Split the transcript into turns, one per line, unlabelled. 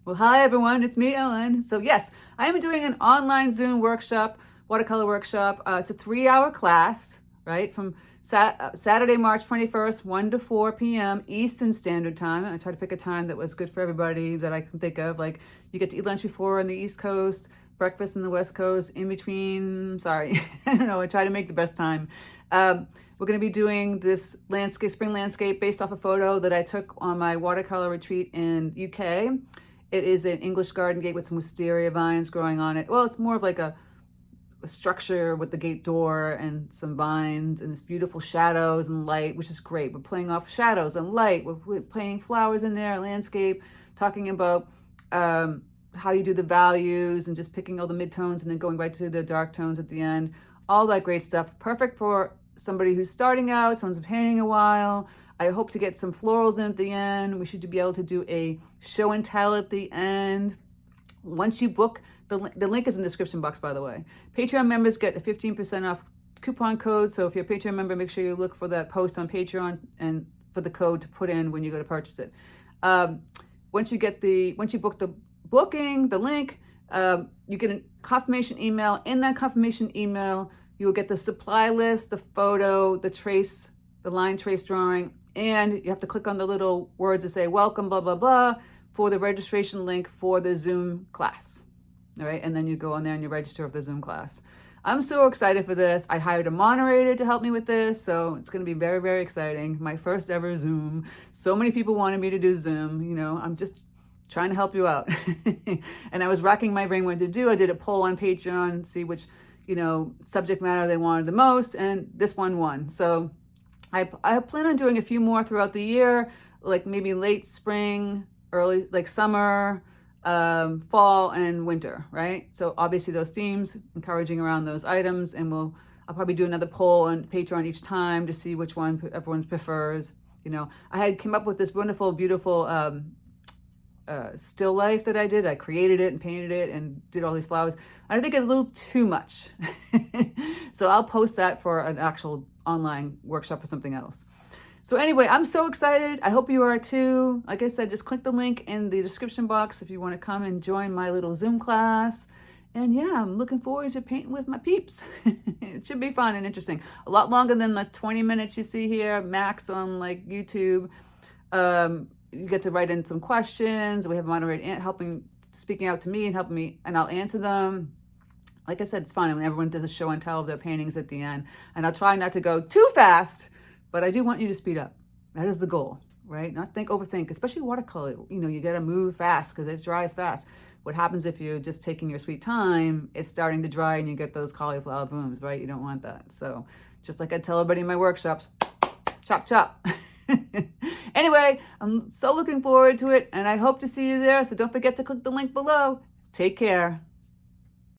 Well, hi everyone, it's me, Ellen. So yes, I am doing an online Zoom workshop, watercolor workshop. It's a 3-hour class, right? From Saturday, March 21st, 1 to 4 p.m. Eastern Standard Time. I try to pick a time that was good for everybody that I can think of. Like you get to eat lunch before on the East Coast, breakfast on the West Coast, in between, sorry, I don't know, I try to make the best time. We're going to be doing this landscape, spring landscape based off a photo that I took on my watercolor retreat in UK. It is an English garden gate with some wisteria vines growing on it. Well, it's more of like a structure with the gate door and some vines and this beautiful shadows and light, which is great. We're playing off shadows and light. We're playing flowers in there, landscape, talking about how you do the values and just picking all the midtones and then going right to the dark tones at the end. All that great stuff. Perfect for somebody who's starting out, someone's painting a while. I hope to get some florals in at the end. We should be able to do a show and tell at the end. Once you book, the link is in the description box, by the way. Patreon members get a 15% off coupon code. So if you're a Patreon member, make sure you look for that post on Patreon and for the code to put in when you go to purchase it. Once you book the link, you get a confirmation email. In that confirmation email, you will get the supply list, the photo, the line trace drawing, and you have to click on the little words that say welcome, blah, blah, blah, for the registration link for the Zoom class. All right, and then you go on there and you register for the Zoom class. I'm so excited for this. I hired a moderator to help me with this, so it's going to be very, very exciting. My first ever Zoom. So many people wanted me to do Zoom. You know, I'm just trying to help you out. And I was racking my brain what to do. I did a poll on Patreon, see which, subject matter they wanted the most, and this one won. So I plan on doing a few more throughout the year, like maybe late spring, early, like summer, fall, and winter, right? So obviously those themes, encouraging around those items, and I'll probably do another poll on Patreon each time to see which one everyone prefers. I had come up with this wonderful, beautiful still life that I did. I created it and painted it and did all these flowers. I think it's a little too much. So I'll post that for an actual online workshop or something else. So anyway, I'm so excited. I hope you are too. Like I said, just click the link in the description box if you want to come and join my little Zoom class. And yeah, I'm looking forward to painting with my peeps. It should be fun and interesting. A lot longer than the 20 minutes you see here, max on like YouTube. You get to write in some questions. We have a moderator speaking out to me and helping me, and I'll answer them. Like I said, it's fun when everyone does a show and tell of their paintings at the end. And I'll try not to go too fast, but I do want you to speed up. That is the goal, right? Not overthink, especially watercolor. You got to move fast because it dries fast. What happens if you're just taking your sweet time, it's starting to dry and you get those cauliflower blooms, right? You don't want that. So just like I tell everybody in my workshops, chop, chop. Anyway, I'm so looking forward to it, and I hope to see you there. So don't forget to click the link below. Take care.